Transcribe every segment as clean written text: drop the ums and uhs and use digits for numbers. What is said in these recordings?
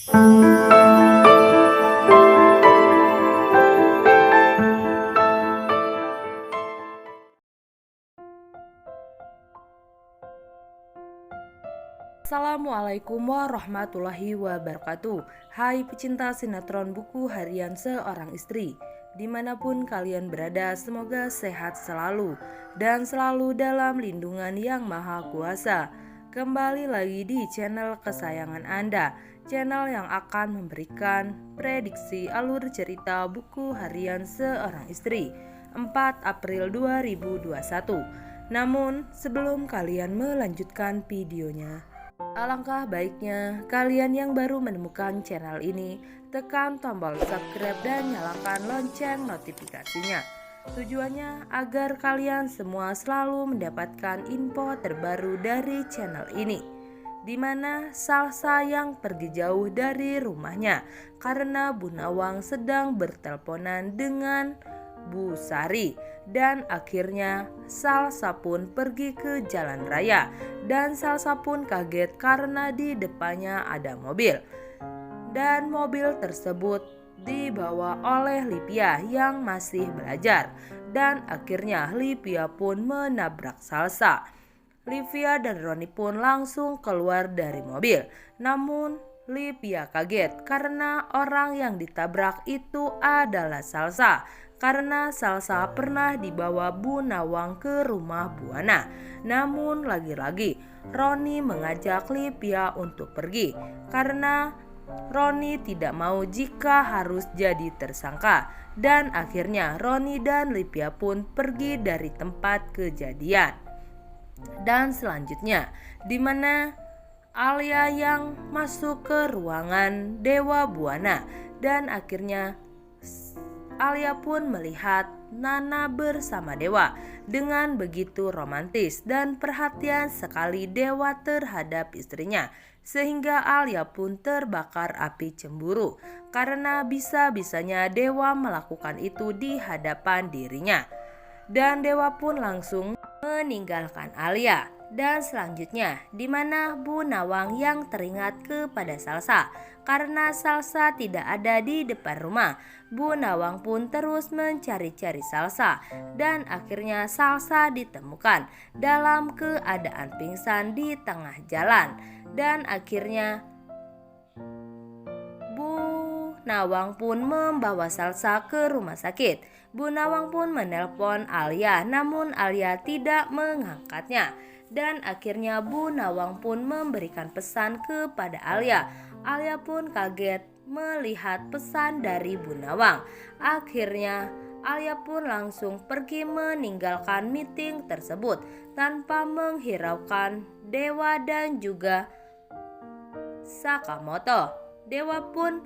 Assalamualaikum warahmatullahi wabarakatuh. Hai pecinta sinetron buku harian seorang istri, dimanapun kalian berada, semoga sehat selalu dan selalu dalam lindungan yang maha kuasa. Kembali lagi di channel kesayangan Anda, channel yang akan memberikan prediksi alur cerita buku harian seorang istri 4 April 2021. Namun sebelum kalian melanjutkan videonya, alangkah baiknya kalian yang baru menemukan channel ini tekan tombol subscribe dan nyalakan lonceng notifikasinya. Tujuannya agar kalian semua selalu mendapatkan info terbaru dari channel ini, dimana Salsa yang pergi jauh dari rumahnya karena Bu Nawang sedang berteleponan dengan Bu Sari, dan akhirnya Salsa pun pergi ke jalan raya dan Salsa pun kaget karena di depannya ada mobil, dan mobil tersebut dibawa oleh Livia yang masih belajar, dan akhirnya Livia pun menabrak Salsa. Livia dan Roni pun langsung keluar dari mobil, namun Livia kaget karena orang yang ditabrak itu adalah Salsa, karena Salsa pernah dibawa Bu Nawang ke rumah Buana. Namun lagi-lagi Roni mengajak Livia untuk pergi karena Roni tidak mau jika harus jadi tersangka, dan akhirnya Roni dan Livia pun pergi dari tempat kejadian. Dan selanjutnya dimana Alia yang masuk ke ruangan Dewa Buana, dan akhirnya Alia pun melihat Nana bersama Dewa dengan begitu romantis dan perhatian sekali Dewa terhadap istrinya, sehingga Alia pun terbakar api cemburu karena bisa-bisanya Dewa melakukan itu di hadapan dirinya. Dan Dewa pun langsung meninggalkan Alia. Dan selanjutnya dimana Bu Nawang yang teringat kepada Salsa karena Salsa tidak ada di depan rumah. Bu Nawang pun terus mencari-cari Salsa, dan akhirnya Salsa ditemukan dalam keadaan pingsan di tengah jalan, dan akhirnya Bu Nawang pun membawa Salsa ke rumah sakit. Bu Nawang pun menelpon Alia, namun Alia tidak mengangkatnya. Dan akhirnya Bu Nawang pun memberikan pesan kepada Alia. Alia pun kaget melihat pesan dari Bu Nawang. Akhirnya Alia pun langsung pergi meninggalkan meeting tersebut tanpa menghiraukan Dewa dan juga Sakamoto. Dewa pun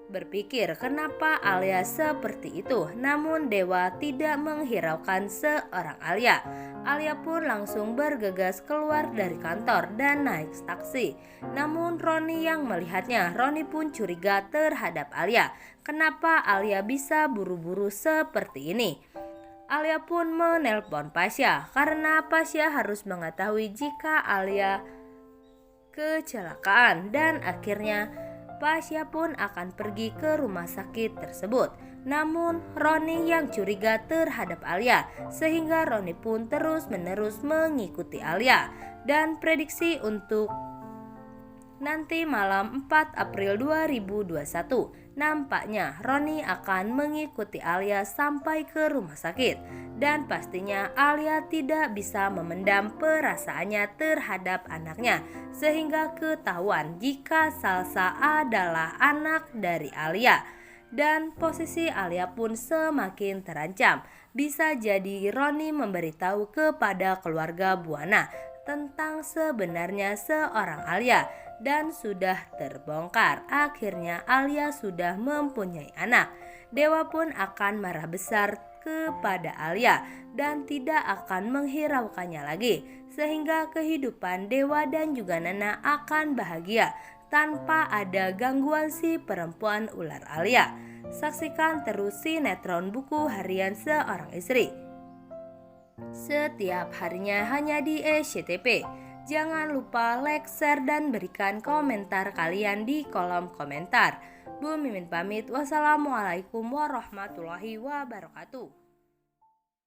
berpikir kenapa Alia seperti itu, namun Dewa tidak menghiraukan seorang Alia. Alia pun langsung bergegas keluar dari kantor dan naik taksi. Namun Roni yang melihatnya, Roni pun curiga terhadap Alia. Kenapa Alia bisa buru-buru seperti ini? Alia pun menelpon Pasha karena Pasha harus mengetahui jika Alia kecelakaan, dan akhirnya Pasha pun akan pergi ke rumah sakit tersebut. Namun Roni yang curiga terhadap Alia, sehingga Roni pun terus-menerus mengikuti Alia. Dan prediksi untuk nanti malam 4 April 2021, nampaknya Roni akan mengikuti Alia sampai ke rumah sakit. Dan pastinya Alia tidak bisa memendam perasaannya terhadap anaknya, sehingga ketahuan jika Salsa adalah anak dari Alia. Dan posisi Alia pun semakin terancam. Bisa jadi Roni memberitahu kepada keluarga Buana tentang sebenarnya seorang Alia, dan sudah terbongkar. Akhirnya Alia sudah mempunyai anak. Dewa pun akan marah besar kepada Alia dan tidak akan menghiraukannya lagi, sehingga kehidupan Dewa dan juga Nana akan bahagia tanpa ada gangguan si perempuan ular Alia. Saksikan terus sinetron buku harian seorang istri setiap harinya hanya di SCTV. Jangan lupa like, share, dan berikan komentar kalian di kolom komentar. Bu Mimin pamit. Wassalamualaikum warahmatullahi wabarakatuh.